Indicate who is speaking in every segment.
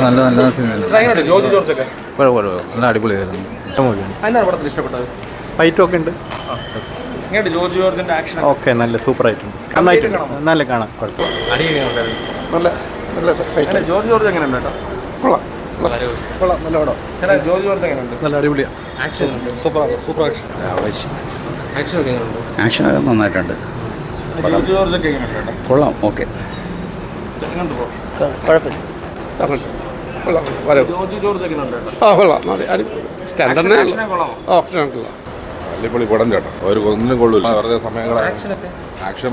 Speaker 1: നല്ല നല്ല cinema.
Speaker 2: George George ഒക്കെ
Speaker 1: നല്ല അടിപൊളിയായിരുന്നു.
Speaker 2: എന്താണ് പടത്തിൽ ഇഷ്ടപ്പെട്ടത്?
Speaker 3: ഫൈറ്റൊക്കെ ഉണ്ട്.
Speaker 2: ഇങ്ങോട്ട് ജോർജ് ജോർജിന്റെ ആക്ഷൻ
Speaker 3: ഓക്കെ, നല്ല സൂപ്പറായിട്ടുണ്ട്. നന്നായിട്ടുണ്ട്, നല്ല കാണാം.
Speaker 2: നല്ല ജോർജ് ജോർജ് എങ്ങനെയുണ്ട് കേട്ടോ?
Speaker 3: കൊള്ളാം,
Speaker 2: നല്ല പടം. ചേട്ടാ ജോർജ് ജോർജ് എങ്ങനെയുണ്ട്?
Speaker 3: നല്ല അടിപൊളിയാണ്.
Speaker 2: ആക്ഷൻ ഉണ്ട്, സൂപ്പർ ആക്ഷൻ. ആക്ഷൻ ഒക്കെ എങ്ങനെയുണ്ട്?
Speaker 1: ആക്ഷൻ നന്നായിട്ടുണ്ട്.
Speaker 2: ജോർജ് ജോർജ് ഒക്കെ എങ്ങനെയുണ്ട് കേട്ടോ?
Speaker 1: കൊള്ളാം, ഓക്കെ.
Speaker 2: എങ്ങോട്ട് പോകും?
Speaker 3: കുഴപ്പമില്ല.
Speaker 2: ജോർജ് ജോർജ് എങ്ങനെയുണ്ട് കേട്ടോ?
Speaker 4: അടിപൊളി പടം ചേട്ടാ. ഒരു ഒന്നിനും കൊള്ളൂല, വെറുതെ സമയങ്ങളെ ആക്ഷൻ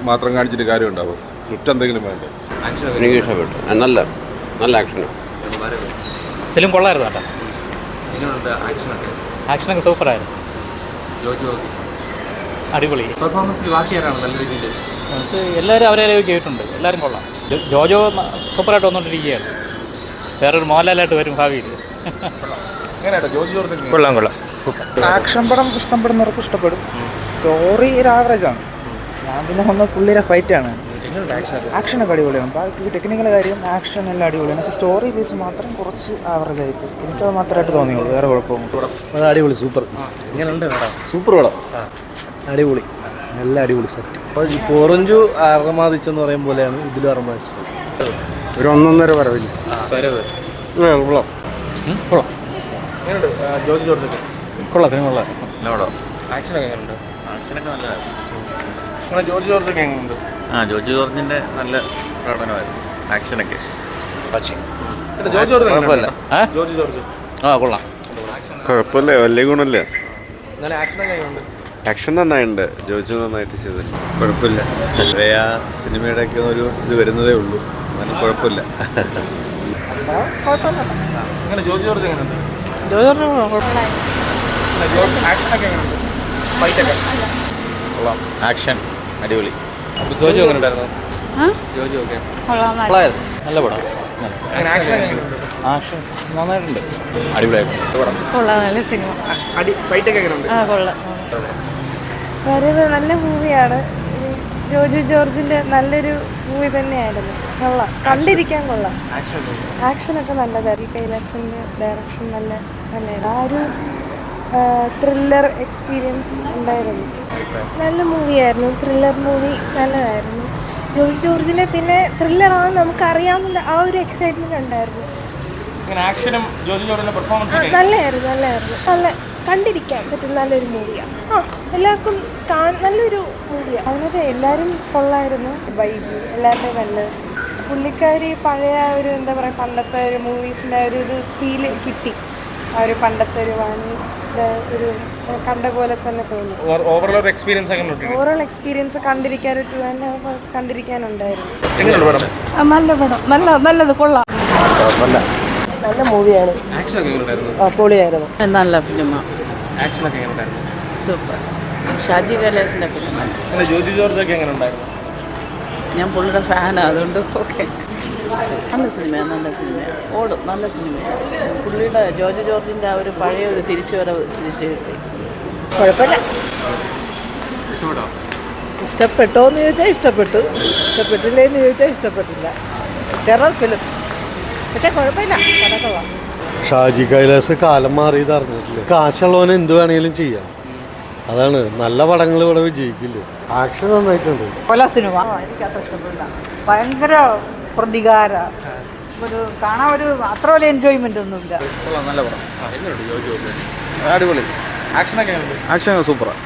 Speaker 4: മാത്രം കാണിച്ചിട്ട് കാര്യമുണ്ടാവും. ചുറ്റും എന്തെങ്കിലും വേണ്ടേ?
Speaker 5: എനിക്ക് ഇഷ്ടപ്പെട്ടു. നല്ല നല്ല ആക്ഷനാണ്.
Speaker 6: ഫിലിം കൊള്ളായിരുന്നു കേട്ടോ.
Speaker 2: ആക്ഷനൊക്കെ
Speaker 6: ആക്ഷനൊക്കെ സൂപ്പറായിരുന്നു.
Speaker 2: ജോർജ് ജോർജ്
Speaker 6: അടിപൊളി
Speaker 2: പെർഫോമൻസിൽ ബാക്കിയാരാണ് നല്ല രീതിയിൽ?
Speaker 6: എല്ലാവരും അവരെ ചെയ്തിട്ടുണ്ട്. എല്ലാവരും കൊള്ളാം. ജോജോ സൂപ്പറായിട്ട് വന്നുകൊണ്ടിരിക്കുകയാണ്. വേറൊരു മോഹൻലാലായിട്ട് വരും ഭാവിയിൽ.
Speaker 2: എങ്ങനെയാ ജോർജ് ജോർജ്?
Speaker 3: കൊള്ളാം, സൂപ്പർ. ആക്ഷൻ പടം ഇഷ്ടപ്പെടുന്നവർക്ക് ഇഷ്ടപ്പെടും. സ്റ്റോറി ഒരു ആവറേജാണ്. ഞാൻ പിന്നെ വന്ന പുള്ളിയുടെ ഫൈറ്റാണ്. ആക്ഷനൊക്കെ അടിപൊളിയാണ്. ബാക്കി ടെക്നിക്കൽ കാര്യം ആക്ഷൻ എല്ലാം അടിപൊളിയാണ്. പക്ഷേ സ്റ്റോറി ബേസ് മാത്രം കുറച്ച് ആവറേജ് ആയിപ്പോയി. എനിക്കത് മാത്രമായിട്ട് തോന്നിയുള്ളൂ, വേറെ കുഴപ്പമൊന്നും. അത് അടിപൊളി, സൂപ്പർ.
Speaker 2: എങ്ങനെയുണ്ട് പടം?
Speaker 3: സൂപ്പർ പടം, അടിപൊളി, നല്ല അടിപൊളി സെറ്റ്. അപ്പോൾ ഈ പോറഞ്ചു അറമാദിച്ചെന്ന് പറയും പോലെയാണ് ഇതിലും അറമാദിച്ചത്. ഒരു 1.5 വരവില്ല. കൊള്ളാം.
Speaker 2: എങ്ങനെയുണ്ട് ജോർജ് ജോർജ് ഒക്കെ?
Speaker 3: കൊള്ളാം.
Speaker 2: ആക്ഷനൊക്കെ എങ്ങനെയുണ്ട്?
Speaker 1: ആക്ഷനൊക്കെ നല്ലതായിരുന്നു.
Speaker 2: അങ്ങനെ ജോർജ് ജോർജ് ഒക്കെ എങ്ങനെയുണ്ട്?
Speaker 1: ജോർജ് ജോർജിൻ്റെ നല്ല പ്രകടനമായിരുന്നു. ആക്ഷനൊക്കെ
Speaker 2: ജോർജ് ജോർജ് കുഴപ്പമില്ല. ജോർജ് ജോർജ്
Speaker 6: കൊള്ളാം.
Speaker 4: കുഴപ്പമില്ല, വലിയ ഗുണമില്ല.
Speaker 2: അങ്ങനെ ആക്ഷനൊക്കെ എങ്ങനെയുണ്ട്?
Speaker 4: ആക്ഷൻ നന്നായിട്ടുണ്ട്. ജോജു നന്നായിട്ട് ചെയ്ത്. കുഴപ്പമില്ല. ആ സിനിമയുടെ ഒക്കെ ഒരു ഇത് വരുന്നതേ ഉള്ളൂ. എന്നാലും കുഴപ്പമില്ല.
Speaker 2: അങ്ങനെ ജോർജ് ജോർജ് എങ്ങനെയുണ്ട്? ആക്ഷനൊക്കെ എങ്ങനെയുണ്ട്? ഫൈറ്റൊക്കെ കൊള്ളാം.
Speaker 1: ആക്ഷൻ അടിപൊളി.
Speaker 2: ജോജു എങ്ങനെയുണ്ടായിരുന്നു? ജോജു ഒക്കെ
Speaker 6: നല്ല പടം.
Speaker 2: അങ്ങനെ ആക്ഷൻ എങ്ങനെയുണ്ട്?
Speaker 6: ആക്ഷൻ നന്നായിട്ടുണ്ട്. അടിപൊളിയായിരുന്നു.
Speaker 7: കൊള്ളാം, നല്ല സിനിമ.
Speaker 2: ഫൈറ്റൊക്കെ എങ്ങനെയുണ്ട്?
Speaker 7: കൊള്ളാം. വരവ് നല്ല മൂവിയാണ്. ജോർജ് ജോർജിന്റെ നല്ലൊരു മൂവി തന്നെയായിരുന്നു. കൊള്ളാം, കണ്ടിരിക്കാൻ കൊള്ളാം. ആക്ഷനൊക്കെ നല്ലതായിരുന്നു. കൈലാസിന്റെ ഡയറക്ഷൻ നല്ലതായിരുന്നു. ആ ഒരു ത്രില്ലർ എക്സ്പീരിയൻസ് ഉണ്ടായിരുന്നു. നല്ല മൂവിയായിരുന്നു. ത്രില്ലർ മൂവി നല്ലതായിരുന്നു. ജോർജ് ജോർജിനെ പിന്നെ ത്രില്ലറാണെന്ന് നമുക്കറിയാവുന്ന ആ ഒരു എക്സൈറ്റ്മെന്റ് ഉണ്ടായിരുന്നു.
Speaker 2: ആക്ഷനും ജോർജ് ജോർജിന്റെ പെർഫോമൻസ്
Speaker 7: നല്ലതായിരുന്നു. നല്ല കണ്ടിരിക്കാൻ പറ്റും നല്ലൊരു മൂവിയാണ്. എല്ലാവർക്കും നല്ലൊരു മൂവിയാണ്. അതിനകത്ത് എല്ലാവരും കൊള്ളായിരുന്നു. ബൈജു എല്ലാവരുടെയും നല്ലത്. പുള്ളിക്കാരി പഴയ ഒരു എന്താ പറയുക, പണ്ടത്തെ ഒരു മൂവീസിൻ്റെ ഒരു ഫീല് കിട്ടി. ആ ഒരു പണ്ടത്തെ ഒരു വാണി ഒരു കണ്ട പോലെ തന്നെ തോന്നി.
Speaker 2: ഓവറോൾ എക്സ്പീരിയൻസ്
Speaker 7: കണ്ടിരിക്കാൻ ഒരു 2.5 hours കണ്ടിരിക്കാനുണ്ടായിരുന്നു.
Speaker 8: നല്ല പടം, നല്ലത് കൊള്ളാം.
Speaker 7: നല്ല മൂവിയാണ്. പൊളിയായിരുന്നു.
Speaker 8: നല്ല ഫിലിമാ.
Speaker 2: ആക്ഷനൊക്കെ എങ്ങനെയുണ്ടായിരുന്നു?
Speaker 8: സൂപ്പർ. ഷാജി കൈലാസിൻ്റെ ഫിലിമാണ്.
Speaker 2: ജോർജ് ജോർജ് ഒക്കെ എങ്ങനെ ഉണ്ടായിരുന്നു?
Speaker 8: ഞാൻ പുള്ളിയുടെ ഫാനാണ്, അതുകൊണ്ട് ഓക്കെ. നല്ല സിനിമയാണ്. ഓടും, നല്ല സിനിമയാണ്. പുള്ളിയുടെ ജോർജ് ജോർജിൻ്റെ ആ ഒരു പഴയ ഒരു തിരിച്ചു കിട്ടി.
Speaker 7: കുഴപ്പമില്ല.
Speaker 8: ഇഷ്ടപ്പെട്ടോ എന്ന് ചോദിച്ചാൽ ഇഷ്ടപ്പെട്ടു, ഇഷ്ടപ്പെട്ടില്ലേന്ന് ചോദിച്ചാൽ ഇഷ്ടപ്പെട്ടില്ല. ടെറർ ഫിലിം, പക്ഷെ കുഴപ്പമില്ല, കടകൊള്ളാം.
Speaker 3: ഷാജി കൈലാസ് കാലം മാറിയത് അറിഞ്ഞിട്ടില്ല. കാശുള്ളവന് എന്ത് വേണമെങ്കിലും ചെയ്യാം. അതാണ് നല്ല പടങ്ങൾ ഇവിടെ വിജയിക്കില്ല. ആക്ഷൻ നന്നായിട്ടുണ്ട്.
Speaker 8: കൊല സിനിമ എനിക്കത്ര ഇഷ്ടപ്പെടില്ല. ഭയങ്കര പ്രതികാര കാണാൻ അത്ര വലിയ എൻജോയ്മെന്റ് ഒന്നുമില്ല.
Speaker 1: നല്ല പടം.
Speaker 2: അടിപൊളി. ആക്ഷനൊക്കെ
Speaker 1: ആക്ഷൻ സൂപ്പറാണ്.